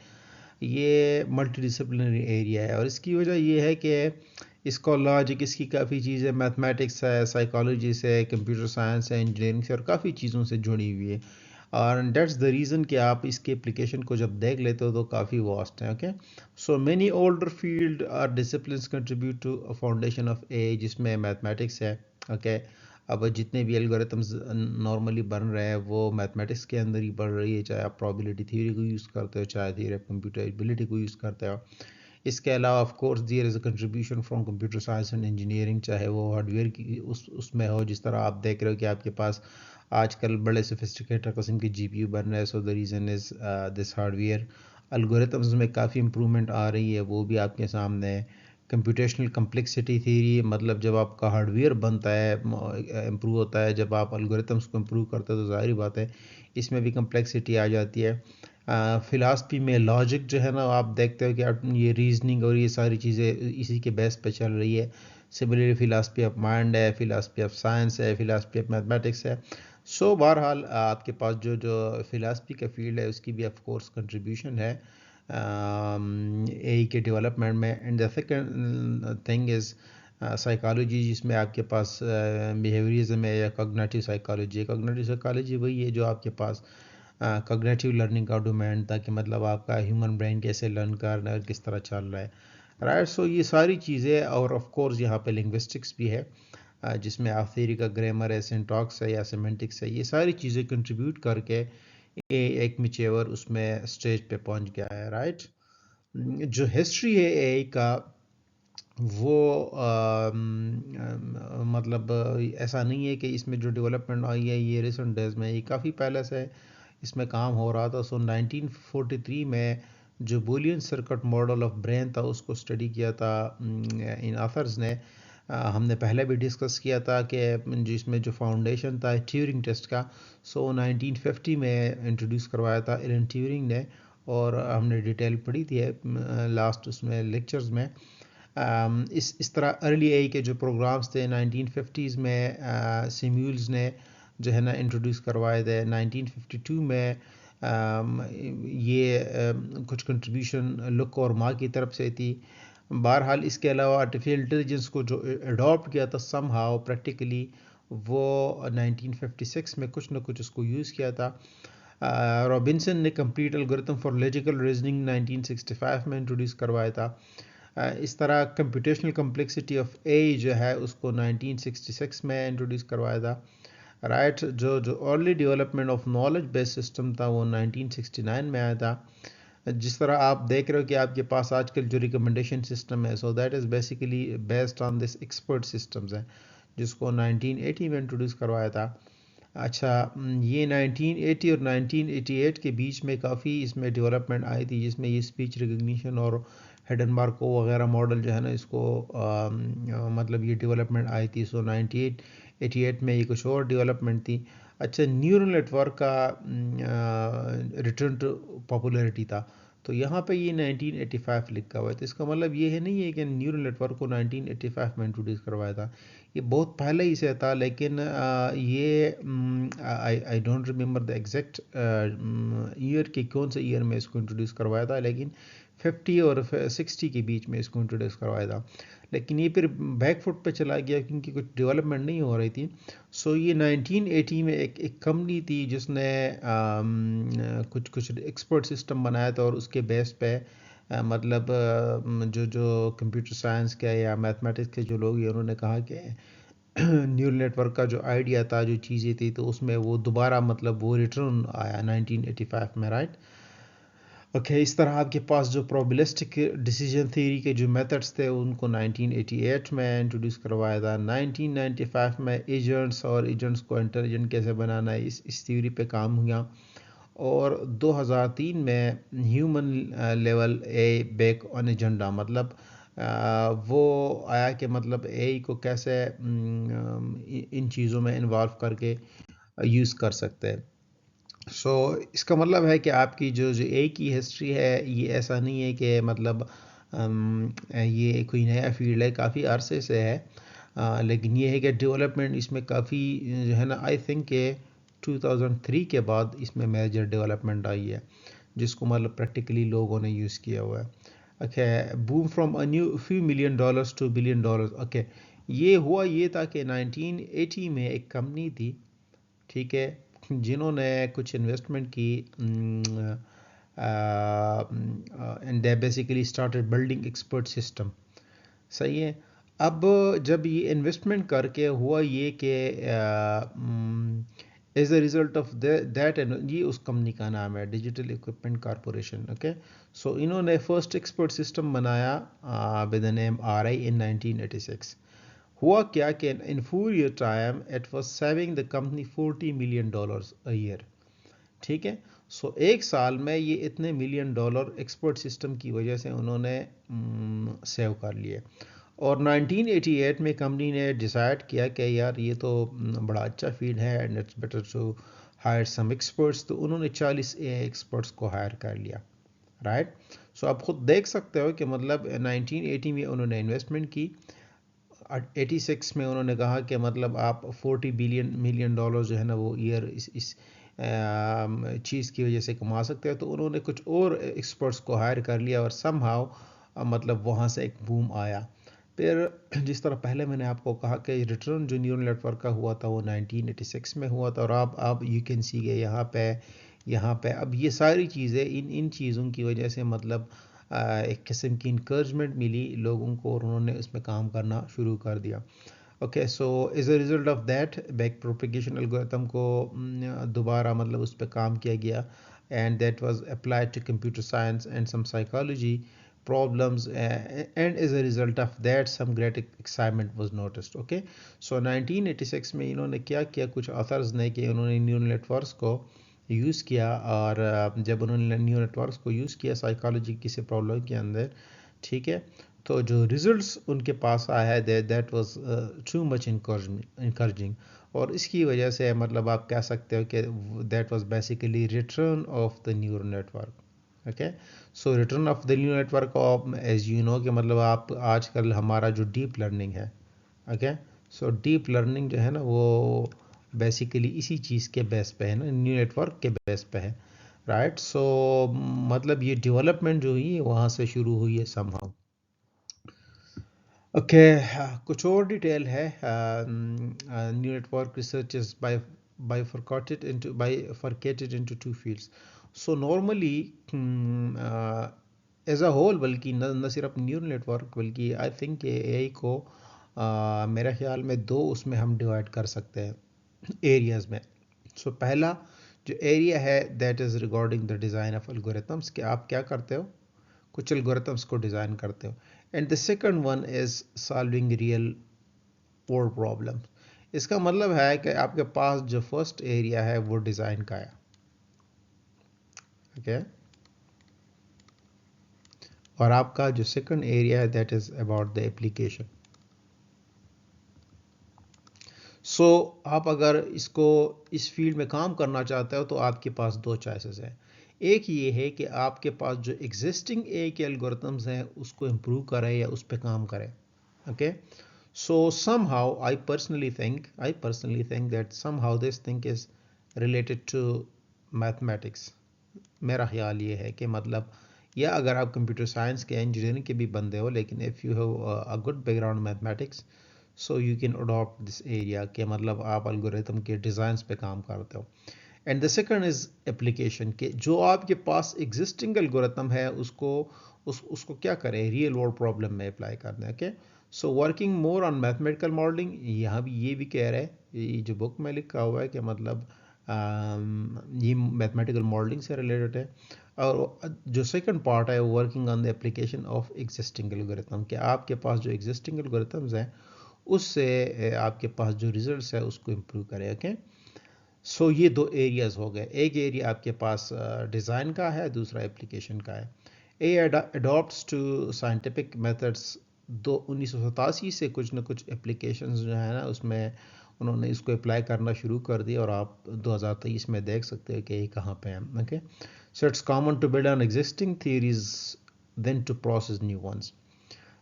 ये मल्टी डिसिप्लिनरी एरिया है. और इसकी वजह ये है कि इसका लॉजिक, इसकी काफ़ी चीज़ें मैथमेटिक्स है, साइकोलॉजी से, कंप्यूटर साइंस है, इंजीनियरिंग से और काफ़ी चीज़ों से जुड़ी हुई है. और दैट्स द रीज़न कि आप इसके एप्लीकेशन को जब देख लेते हो तो काफ़ी वास्ट है. Okay so many older field और disciplines contribute to a foundation of A जिसमें मैथमेटिक्स है. ओके अब जितने भी एल्गोरिथम्स नॉर्मली बन रहे हैं वो मैथमेटिक्स के अंदर ही बढ़ रही है, चाहे आप प्रोबेबिलिटी थ्योरी को यूज़ करते हो, चाहे थ्योरी ऑफ कंप्यूटेबिलिटी को यूज़ करते हो. इसके अलावा of course there is a contribution from computer science and engineering, चाहे वो हार्डवेयर की उसमें हो, जिस तरह आप देख रहे हो कि आपके पास आजकल बड़े सोफिस्टिकेटेड किस्म के जीपीयू बन रहे हैं. So the reason is this hardware. Algorithms में काफ़ी इंप्रूवमेंट आ रही है, वो भी आपके सामने है. कंप्यूटेशनल कम्प्लेक्सिटी थ्योरी, मतलब जब आपका हार्डवेयर बनता है इम्प्रूव होता है, जब आप एल्गोरिथम्स को इम्प्रूव करते हो तो जाहिर बात है इसमें भी कम्प्लेक्सिटी आ जाती है. फ़िलासफ़ी में लॉजिक जो है ना आप देखते हो कि ये रीजनिंग और ये सारी चीज़ें इसी के बेस पे चल रही है. सिमिलरली फ़िलासफ़ी ऑफ माइंड है, फ़िलासफ़ी ऑफ साइंस है, फ़िलासफ़ी ऑफ मैथमेटिक्स है. सो बहरहाल आपके पास जो जो फ़िलासफ़ी का फील्ड है उसकी भी ऑफ कोर्स कंट्रीब्यूशन है एआई के डेवलपमेंट में. And the second thing is psychology जिसमें आपके पास बिहेवियरिज्म है या कॉग्निटिव साइकोलॉजी. कॉग्निटिव साइकोलॉजी वही है जो आपके पास कॉग्निटिव लर्निंग का डोमेन था, कि मतलब आपका ह्यूमन ब्रेन कैसे लर्न कर रहा है, किस तरह चल रहा है, राइट. सो ये सारी चीज़ें और ऑफ कोर्स यहाँ पे लिंग्विस्टिक्स भी है जिसमें आप थ्योरी का ग्रामर है, सिंटैक्स है या सिमेंटिक्स है, ये सारी चीज़ें कंट्रीब्यूट करके एक मिचेवर उसमें स्टेज पे पहुंच गया है, राइट. जो हिस्ट्री है एआई का वो मतलब ऐसा नहीं है कि इसमें जो डेवलपमेंट आई है ये रिसेंट डेज में, ये काफ़ी पहले से इसमें काम हो रहा था. सो 1943 में जो Boolean circuit model of brain था उसको स्टडी किया था इन ऑथर्स ने. हमने पहले भी डिस्कस किया था कि जिसमें जो फाउंडेशन था ट्यूरिंग टेस्ट का, सो 1950 में इंट्रोड्यूस करवाया था एलन ट्यूरिंग ने, और हमने डिटेल पढ़ी थी लास्ट उसमें लेक्चर्स में. इस तरह अर्ली एआई के जो प्रोग्राम्स थे 1950s में सिम्यूल्स ने जो है ना इंट्रोड्यूस करवाए थे. 1952 में ये कुछ कंट्रीब्यूशन लुक और माँ की तरफ से थी. बहरहाल इसके अलावा आर्टिफिशियल इंटेलिजेंस को जो अडॉप्ट किया था समहाउ प्रैक्टिकली वो 1956 में कुछ ना कुछ उसको यूज़ किया था. रॉबिन्सन ने complete algorithm for logical reasoning 1965 में इंट्रोड्यूस करवाया था। इस तरह कंप्यूटेशनल कम्प्लेक्सिटी ऑफ ए जो है उसको 1966 में इंट्रोड्यूस करवाया था। राइट, जो जो early development of knowledge based system था वो 1969 में आया था। जिस तरह आप देख रहे हो कि आपके पास आजकल जो रिकमेंडेशन सिस्टम है, so that is basically based on this expert systems हैं, जिसको 1980 में इंट्रोड्यूस करवाया था। अच्छा, ये 1980 और 1988 के बीच में काफ़ी इसमें डेवलपमेंट आई थी, जिसमें ये स्पीच रिकग्निशन और हेडनबार्को वगैरह मॉडल जो है ना, इसको मतलब ये डेवलपमेंट आई थी। सो 1988 में ये कुछ और डेवलपमेंट थी। अच्छा, न्यूरल नेटवर्क का रिटर्न टू पॉपुलैरिटी था, तो यहाँ पे ये 1985 लिखा हुआ है। तो इसका मतलब ये है नहीं है कि न्यूरल नेटवर्क को 1985 में इंट्रोड्यूस करवाया था, ये बहुत पहले ही से था। लेकिन ये I don't remember the exact year के कौन से ईयर में इसको इंट्रोड्यूस करवाया था, लेकिन 50 और 60 के बीच में इसको इंट्रोड्यूस करवाया था। लेकिन ये फिर बैक फुट पे चला गया क्योंकि कुछ डेवलपमेंट नहीं हो रही थी। सो ये 1980 में एक कंपनी थी जिसने कुछ कुछ एक्सपर्ट सिस्टम बनाया था, और उसके बेस पे मतलब जो जो कंप्यूटर साइंस के या मैथमेटिक्स के जो लोग हैं, उन्होंने कहा कि न्यूरल नेटवर्क का जो आइडिया था, जो चीज़ें थी, तो उसमें वो दोबारा मतलब वो रिटर्न आया 1985 में। राइट, ओके, इस तरह आपके पास जो प्रोबेबिलिस्टिक डिसीजन थ्योरी के जो मेथड्स थे उनको 1988 में इंट्रोड्यूस करवाया था। 1995 में एजेंट्स और एजेंट्स को इंटेलिजेंट कैसे बनाना है, इस थ्योरी पे काम हुआ। और 2003 में human level A back on agenda, मतलब वो आया कि मतलब एआई को कैसे इन चीज़ों में इन्वॉल्व करके यूज़ कर सकते हैं। सो इसका मतलब है कि आपकी जो जो ए की हिस्ट्री है, ये ऐसा नहीं है कि मतलब ये कोई नया फील्ड है, काफ़ी अरसे से है। लेकिन ये है कि डेवलपमेंट इसमें काफ़ी जो है ना, आई थिंक के 2003 के बाद इसमें मेजर डेवलपमेंट आई है, जिसको मतलब प्रैक्टिकली लोगों ने यूज़ किया हुआ है। Okay, boom from a new few million dollars two billion dollars. Okay, ये हुआ ये था कि 1980 में एक कंपनी थी, ठीक है, जिन्होंने कुछ इन्वेस्टमेंट की and they basically started building expert system. सही है। अब जब ये इन्वेस्टमेंट करके हुआ ये कि as a result of that, ये उस कंपनी का नाम है Digital Equipment Corporation. Okay, so इन्होंने फर्स्ट एक्सपर्ट सिस्टम बनाया with the name RI in 1986। हुआ क्या कि इन 4 year time it was saving the company $40 million a year. ठीक है, सो एक साल में ये इतने $1 million एक्सपर्ट सिस्टम की वजह से उन्होंने सेव कर लिए। और 1988 में कंपनी ने डिसाइड किया कि यार ये तो बड़ा अच्छा फील्ड है and it's better to hire some experts, तो उन्होंने 40 एक्सपर्ट्स को हायर कर लिया। राइट, सो आप खुद देख सकते हो कि मतलब 1980 में उन्होंने इन्वेस्टमेंट की, 86 में उन्होंने कहा कि मतलब आप $40 मिलियन जो है ना वो ईयर इस चीज़ की वजह से कमा सकते हो। तो उन्होंने कुछ और एक्सपर्ट्स को हायर कर लिया और समहाउ मतलब वहाँ से एक बूम आया। फिर जिस तरह पहले मैंने आपको कहा कि रिटर्न जो न्यूरल नेटवर्क का हुआ था वो 1986 में हुआ था, और आप यू कैन सी के यहाँ पे अब ये सारी चीज़ें इन इन चीज़ों की वजह से मतलब एक किस्म की इंकरेजमेंट मिली लोगों को, और उन्होंने उसमें काम करना शुरू कर दिया। Okay, so as a result of that back propagation algorithm को दोबारा मतलब उस पर काम किया गया, and that was applied to computer science and some psychology problems, and as a result of that some great excitement was noticed. Okay, so 1986 में इन्होंने क्या किया, कुछ ऑथर्स ने, कि उन्होंने न्यूरल नेटवर्क्स को यूज़ किया, और जब उन्होंने न्यूरल नेटवर्क्स को यूज़ किया साइकोलॉजी किसी प्रॉब्लम के अंदर, ठीक है, तो जो रिजल्ट्स उनके पास आया है that was too much encouraging, और इसकी वजह से मतलब आप कह सकते हो कि that was basically return of the neural network. Okay, so return of the neural network of as you know कि मतलब आप आजकल हमारा जो डीप लर्निंग है, ओके, सो डीप लर्निंग जो है ना वो बेसिकली इसी चीज़ के बेस पे है ना, न्यूरल नेटवर्क के बेस पे है। राइट, सो मतलब ये डेवलपमेंट जो हुई है वहाँ से शुरू हुई है समहाउ। ओके, कुछ और डिटेल है new network researches by bifurcated into two fields. So normally as a whole, बल्कि न सिर्फ न्यूरल नेटवर्क, बल्कि आई थिंक एआई को मेरे ख्याल में दो उसमें हम डिवाइड कर सकते हैं एरियाज में. सो पहला जो एरिया है that is regarding the design of algorithms, कि आप क्या करते हो, कुछ एल्गोरिथम्स को डिज़ाइन करते हो. And the second one is solving real world problem. इसका मतलब है कि आपके पास जो फर्स्ट एरिया है वो डिज़ाइन का है, ओके और आपका जो सेकंड एरिया है that is about the application. So आप अगर इसको इस फील्ड में काम करना चाहते हो तो आपके पास दो चॉइसेस हैं. एक ये है कि आपके पास जो एग्जिस्टिंग ए के एल्गोरिथम्स हैं उसको इम्प्रूव करें या उस पर काम करें, okay. So somehow I personally think that somehow this thing is related to mathematics. मेरा ख्याल ये है कि मतलब, या अगर आप कंप्यूटर साइंस के इंजीनियरिंग के भी बंदे हो, लेकिन if you have a good background mathematics, so you can adopt this area के मतलब आप एल्गोरिथम के डिज़ाइंस पे काम करते हो. And the second is application, के जो आपके पास एग्जिस्टिंग एल्गोरिथम है उसको क्या करें, रियल वर्ल्ड प्रॉब्लम में अप्लाई करना है, okay. So working more on mathematical modelling, यहाँ भी ये भी कह रहे हैं, ये जो बुक में लिखा हुआ है कि मतलब ये मैथमेटिकल मॉडलिंग से रिलेटेड है. और जो सेकंड पार्ट है वो working on the application of existing algorithm, कि आपके पास जो एग्जिस्टिंग एल्गोरिथम्स हैं उससे आपके पास जो रिजल्ट्स है उसको इम्प्रूव करें, ओके. सो ये दो एरियाज हो गए. एक एरिया आपके पास डिज़ाइन का है, दूसरा एप्लीकेशन का है. ए अडॉप्ट्स टू साइंटिफिक मेथड्स. 1987 से कुछ ना कुछ एप्लीकेशंस जो है ना उसमें उन्होंने इसको अप्लाई करना शुरू कर दिया और आप 2023 में देख सकते हो कि ये कहाँ पे हैं, okay. So it's common to build on existing theories then to process new ones,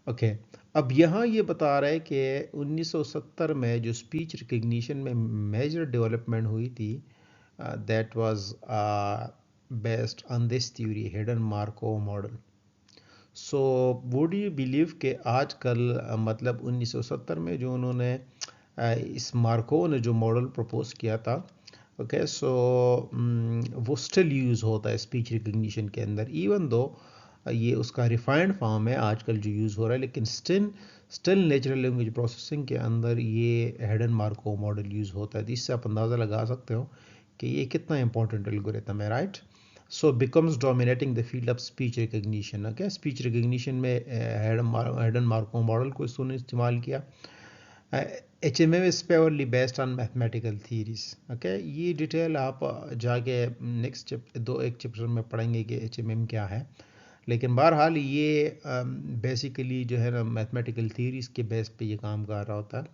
okay. अब यहाँ ये बता रहा है कि 1970 में जो स्पीच रिकग्निशन में मेजर डेवलपमेंट हुई थी that was based on this theory, hidden Markov model. So would you believe कि आजकल मतलब 1970 में जो उन्होंने इस मार्कोव ने जो मॉडल प्रपोज किया था, ओके. सो वो स्टिल यूज़ होता है स्पीच रिकग्निशन के अंदर, इवन दो ये उसका रिफाइंड फॉर्म है आजकल जो यूज़ हो रहा है, लेकिन स्टिल नेचुरल लैंग्वेज प्रोसेसिंग के अंदर ये हिडन मार्कोव मॉडल यूज़ होता है. इससे आप अंदाज़ा लगा सकते हो कि ये कितना इंपॉर्टेंट एल्गोरिथम है, right. So becomes dominating the field of speech recognition, okay. Speech recognition में हिडन मार्कोव मॉडल को इसने इस्तेमाल किया. HMM is purely based on mathematical theories, okay. ये डिटेल आप जाके नेक्स्ट एक चैप्टर में पढ़ेंगे कि HMM क्या है, लेकिन बहरहाल ये बेसिकली जो है ना मैथमेटिकल थीरीज के बेस पे ये काम कर रहा होता है.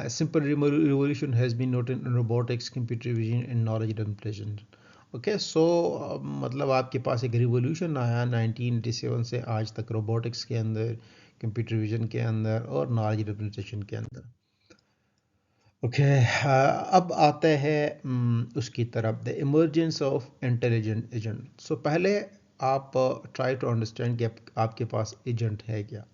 Simple revolution has been noted in robotics, computer vision and knowledge representation, okay. So मतलब आपके पास एक रिवोल्यूशन आया 1987 से आज तक रोबोटिक्स के अंदर, कंप्यूटर विजन के अंदर और नॉलेज रिप्रेजेंटेशन के अंदर, ओके. अब आते हैं उसकी तरफ, the emergence of intelligent agent. So पहले आप ट्राई टू अंडरस्टैंड कि आपके पास एजेंट है क्या,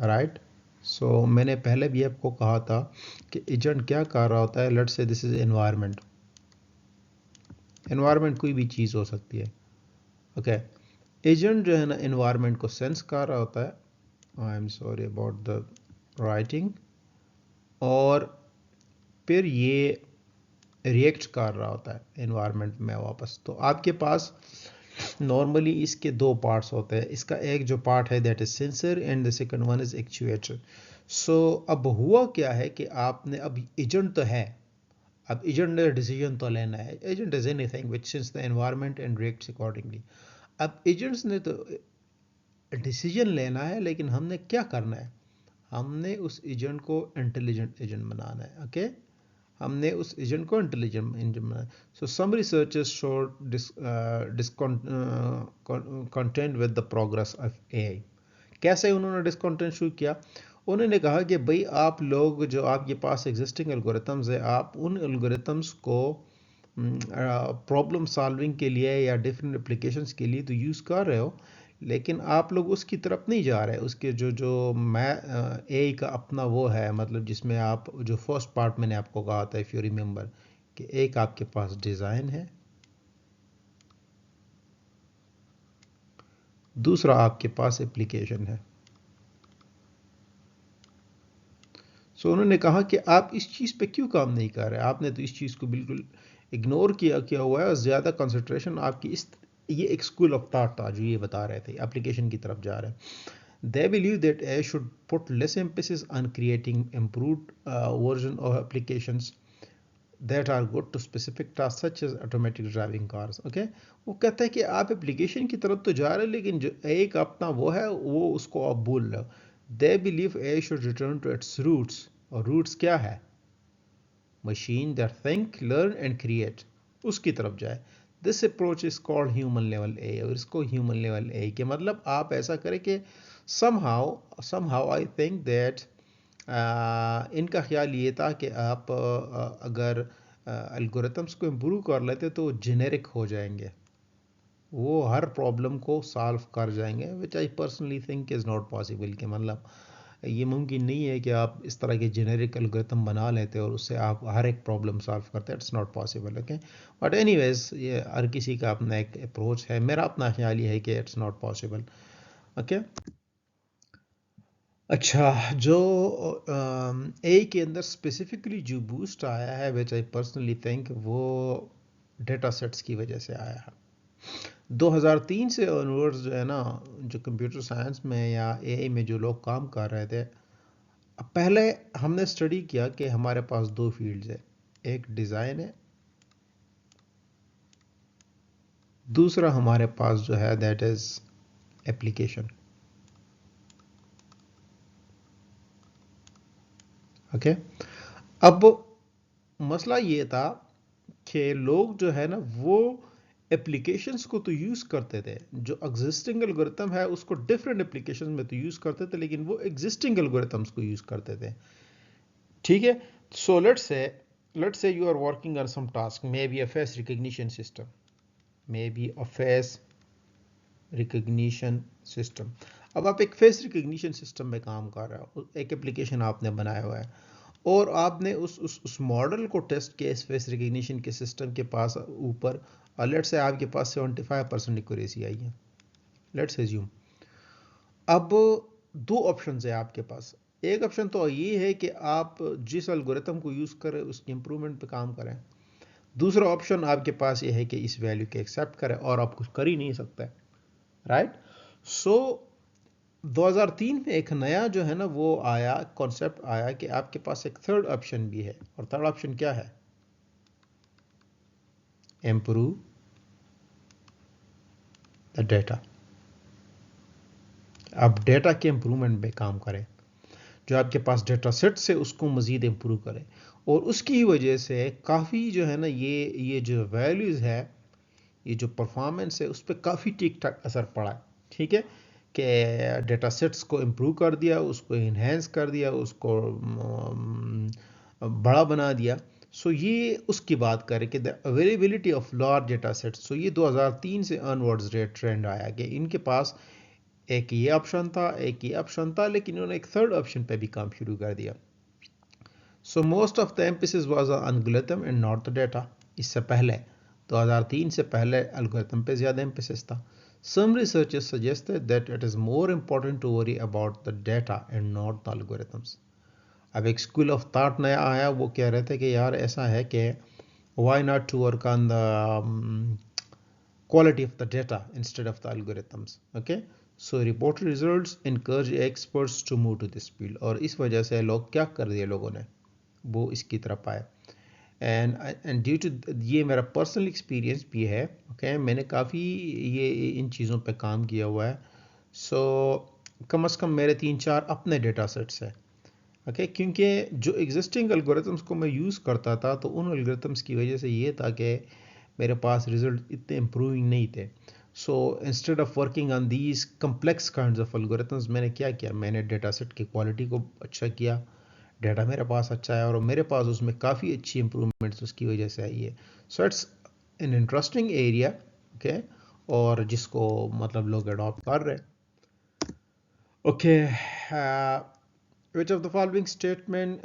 राइट. सो मैंने पहले भी आपको कहा था कि एजेंट क्या कर रहा होता है. Let's say this is environment. Environment कोई भी चीज़ हो सकती है, ओके. एजेंट जो है ना एनवायरनमेंट को सेंस कर रहा होता है, I am sorry about the writing, और फिर ये रिएक्ट कर रहा होता है एनवायरनमेंट में वापस. तो आपके पास नॉर्मली इसके दो पार्ट्स होते हैं. इसका एक जो पार्ट है that is sensor and the second one is actuator. So अब हुआ क्या है कि आपने, अब एजेंट तो है, अब एजेंट ने डिसीजन तो लेना है. Agent is anything which sense the environment and reacts accordingly. अब एजेंट्स ने तो डिसीजन लेना है, लेकिन हमने क्या करना है, हमने उस एजेंट को इंटेलिजेंट एजेंट बनाना है, ओके. हमने उस एजेंट को इंटेलिजेंट एजेंट बनाया. So some researchers showed discontent with the progress of AI. कैसे उन्होंने डिसकंटेंट शुरू किया, उन्होंने कहा कि भाई आप लोग जो आपके पास एग्जिस्टिंग एल्गोरिथम्स है, आप उन एल्गोरिथम्स को प्रॉब्लम सॉल्विंग के लिए या डिफरेंट एप्लीकेशंस के लिए तो यूज़ कर रहे हो, लेकिन आप लोग उसकी तरफ नहीं जा रहे। उसके जो मैं ए का अपना वो है, मतलब जिसमें आप जो फर्स्ट पार्ट मैंने आपको कहा था, इफ़ यू रिमेंबर, कि एक आपके पास डिज़ाइन है, दूसरा आपके पास एप्लीकेशन है। सो उन्होंने कहा कि आप इस चीज़ पे क्यों काम नहीं कर रहे, आपने तो इस चीज़ को बिल्कुल इग्नोर किया हुआ है, और ज़्यादा कंसंट्रेशन आपकी इस, ये एक स्कूल ऑफ थॉट था जो ये बता रहे थे, एप्लीकेशन की तरफ जा रहे हैं। They believe that AI should put less emphasis on creating improved version of applications that are good to specific tasks such as automatic driving cars. Okay, वो कहता है कि आप एप्लीकेशन की तरफ तो जा रहे हैं, लेकिन जो एक अपना वो है वो उसको आप भूल रहे हो। They believe AI should return to its roots, और roots क्या है? Machine that think, learn and create, उसकी तरफ जाए। This approach is called human level AI, और इसको human level AI के मतलब आप ऐसा करें कि somehow I think that इनका ख्याल ये था कि आप अगर एल्गोरिथम्स को इम्प्रूव कर लेते तो जेनेरिक हो जाएंगे, वो हर प्रॉब्लम को सॉल्व कर जाएंगे, which I personally think is not possible. कि मतलब ये मुमकिन नहीं है कि आप इस तरह के जेनेरिक एल्गोरिथम बना लेते और उससे आप हर एक प्रॉब्लम सॉल्व करते हैं। It's not possible. Okay, but anyways ये हर किसी का अपना एक अप्रोच है, मेरा अपना ख्याल ये है कि इट्स नॉट पॉसिबल। ओके, अच्छा, जो ए के अंदर स्पेसिफिकली जो बूस्ट आया है, विच आई पर्सनली थिंक वो डेटा सेट्स की वजह से आया है। 2003 से ऑनवर्ड्स जो है ना, जो कंप्यूटर साइंस में या एआई में जो लोग काम कर रहे थे, पहले हमने स्टडी किया कि हमारे पास दो फील्ड्स है, एक डिज़ाइन है, दूसरा हमारे पास जो है दैट इज़ एप्लीकेशन। ओके, अब मसला ये था कि लोग जो है ना वो एप्लीकेशंस को तो यूज़ करते थे, जो एग्जिस्टिंग एल्गोरिथम है उसको डिफरेंट एप्लीकेशन में तो यूज़ करते थे, लेकिन वो एग्जिस्टिंग एल्गोरिथम्स को यूज़ करते थे। ठीक है, so let's say you are working on some task, maybe a face recognition system, maybe a face recognition system. अब आप एक फेस रिकग्निशन सिस्टम में काम कर रहे हो, एक एप्लीकेशन आपने बनाया हुआ है, और आपने उस मॉडल को टेस्ट किया इस फेस रिकग्निशन के सिस्टम के पास ऊपर, और लेट्स से आपके पास 75% एक्यूरेसी आई है, लेट्स एज्यूम। अब दो ऑप्शन है आपके पास। एक ऑप्शन तो ये है कि आप जिस एल्गोरिथम को यूज़ करें उसकी इंप्रूवमेंट पे काम करें, दूसरा ऑप्शन आपके पास ये है कि इस वैल्यू के एक्सेप्ट करें और आप कुछ कर ही नहीं सकते, राइट। सो 2003 में एक नया जो है ना वो आया, कॉन्सेप्ट आया कि आपके पास एक थर्ड ऑप्शन भी है, और थर्ड ऑप्शन क्या है? Improve the data. आप डेटा के इम्प्रूवमेंट पे काम करें, जो आपके पास डेटा सेट से उसको मज़ीद इम्प्रूव करें, और उसकी वजह से काफ़ी जो है ना ये जो वैल्यूज़ है, ये जो परफॉर्मेंस है, उस पर काफ़ी ठीक ठाक असर पड़ा है। ठीक है, कि डेटा सेट्स को इम्प्रूव कर दिया, उसको इन्हेंस कर दिया, उसको बड़ा बना दिया। सो ये उसकी बात करें कि the availability of large data sets, so ये 2003 से अनवर्ड्स ट्रेंड आया कि इनके पास एक ये ऑप्शन था, एक ये ऑप्शन था, लेकिन उन्होंने एक थर्ड ऑप्शन पे भी काम शुरू कर दिया। So most of the emphasis was on algorithm and not the data. इससे पहले 2003 से पहले एल्गोरिथम पे ज़्यादा एम्फेसिस था। Some researchers suggested that it is more important to worry about the data and not the algorithms. अब एक school of thought नया आया, वो कह रहे थे कि यार ऐसा है कि why not to work on the quality of the data instead of the algorithms. Okay, so reported results encourage experts to move to this field, और इस वजह से लोग क्या कर दिए, लोगों ने वो इसकी तरफ आए। एंड ड्यू टू ये मेरा पर्सनल एक्सपीरियंस भी है। ओके, मैंने काफ़ी ये इन चीज़ों पे काम किया हुआ है। सो कम से कम मेरे 3-4 अपने डेटा सेट्स हैं। ओके, क्योंकि जो एग्जिस्टिंग एल्गोरिथम्स को मैं यूज़ करता था, तो उन एल्गोरिथम्स की वजह से ये था कि मेरे पास रिजल्ट इतने इम्प्रूविंग नहीं थे। So instead of working on these complex kinds of algorithms, मैंने क्या किया, मैंने डेटा सेट की क्वालिटी को अच्छा किया, डाटा मेरे पास अच्छा है, और मेरे पास उसमें काफ़ी अच्छी इंप्रूवमेंट्स उसकी वजह से आई है। So it's an interesting area. Okay, और जिसको मतलब लोग अडॉप्ट कर रहे हैं। Okay, which of the following statement,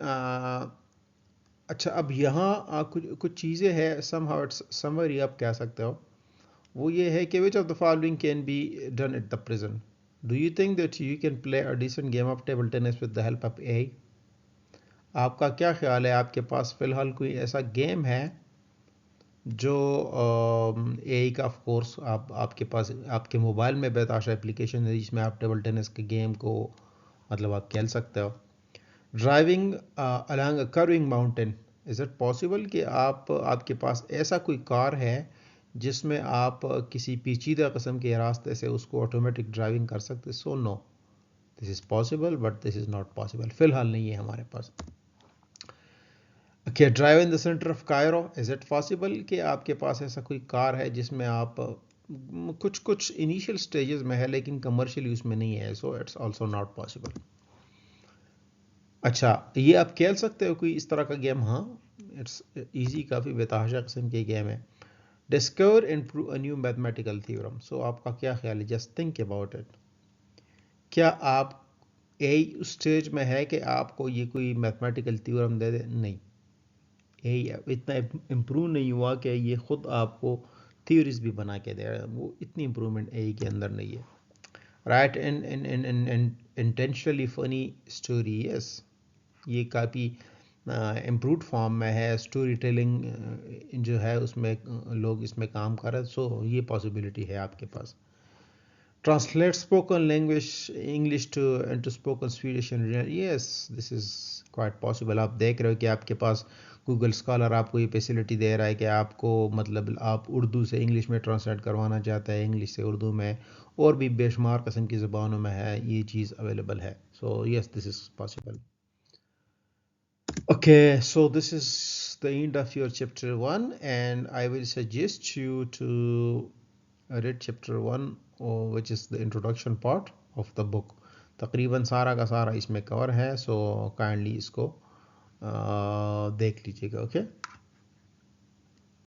अच्छा अब यहाँ कुछ कुछ चीज़ें हैं, समहाउ इट्स समरी आप कह सकते हो। वो ये है कि which of the following can be done at the present. Do you think that you can play a decent game of table tennis with the help of AI? आपका क्या ख्याल है, आपके पास फ़िलहाल कोई ऐसा गेम है जो एआई का, ऑफ कोर्स आप आपके पास आपके मोबाइल में बेताशा एप्लीकेशन है जिसमें आप टेबल टेनिस के गेम को मतलब आप खेल सकते हो। Driving along a curving mountain, is it possible कि आप आपके पास ऐसा कोई कार है जिसमें आप किसी पेचीदा किस्म के रास्ते से उसको ऑटोमेटिक ड्राइविंग कर सकते? So no, this is possible but this is not possible, फ़िलहाल नहीं है हमारे पास। Okay, drive in the centre of Cairo, is it possible कि आपके पास ऐसा कोई कार है जिसमें आप कुछ कुछ इनिशियल स्टेजेस में है लेकिन कमर्शियल यूज़ में नहीं है, so it's also not possible. अच्छा, ये आप खेल सकते हो कोई इस तरह का गेम? हाँ, इट्स इजी, काफ़ी बेतहाशा किस्म की गेम है। Discover and prove a new mathematical theorem, so आपका क्या ख्याल है? Just think about it. क्या आप यही उस स्टेज में है कि आपको ये कोई मैथमेटिकल थ्योरम दे दे? नहीं, यही इतना इम्प्रूव नहीं हुआ कि ये ख़ुद आपको थ्योरीज भी बना के दे रहा है, वो इतनी इम्प्रूवमेंट एआई के अंदर नहीं है। राइट, इन इंटेंशनली फनी स्टोरी, यस, ये काफ़ी इम्प्रूव्ड फॉर्म में है। स्टोरी टेलिंग जो है उसमें लोग इसमें काम कर रहे हैं, सो ये पॉसिबिलिटी है आपके पास। Translate spoken language English to into spoken Swedish and yes, this is quite possible. आप देख रहे हो कि आपके पास गूगल स्कॉलर आपको ये फैसिलिटी दे रहा है कि आपको मतलब आप उर्दू से इंग्लिश में ट्रांसलेट करवाना चाहते हैं, इंग्लिश से उर्दू में, और भी बेशुमार किस्म की ज़बानों में है ये चीज़ अवेलेबल है। So yes, this is possible. Okay, so this is the end of your chapter 1, and I will suggest you to read chapter 1, which is the introduction part of the book. तकरीबन सारा का सारा इसमें cover है, so kindly इसको देख लीजिएगा। Okay.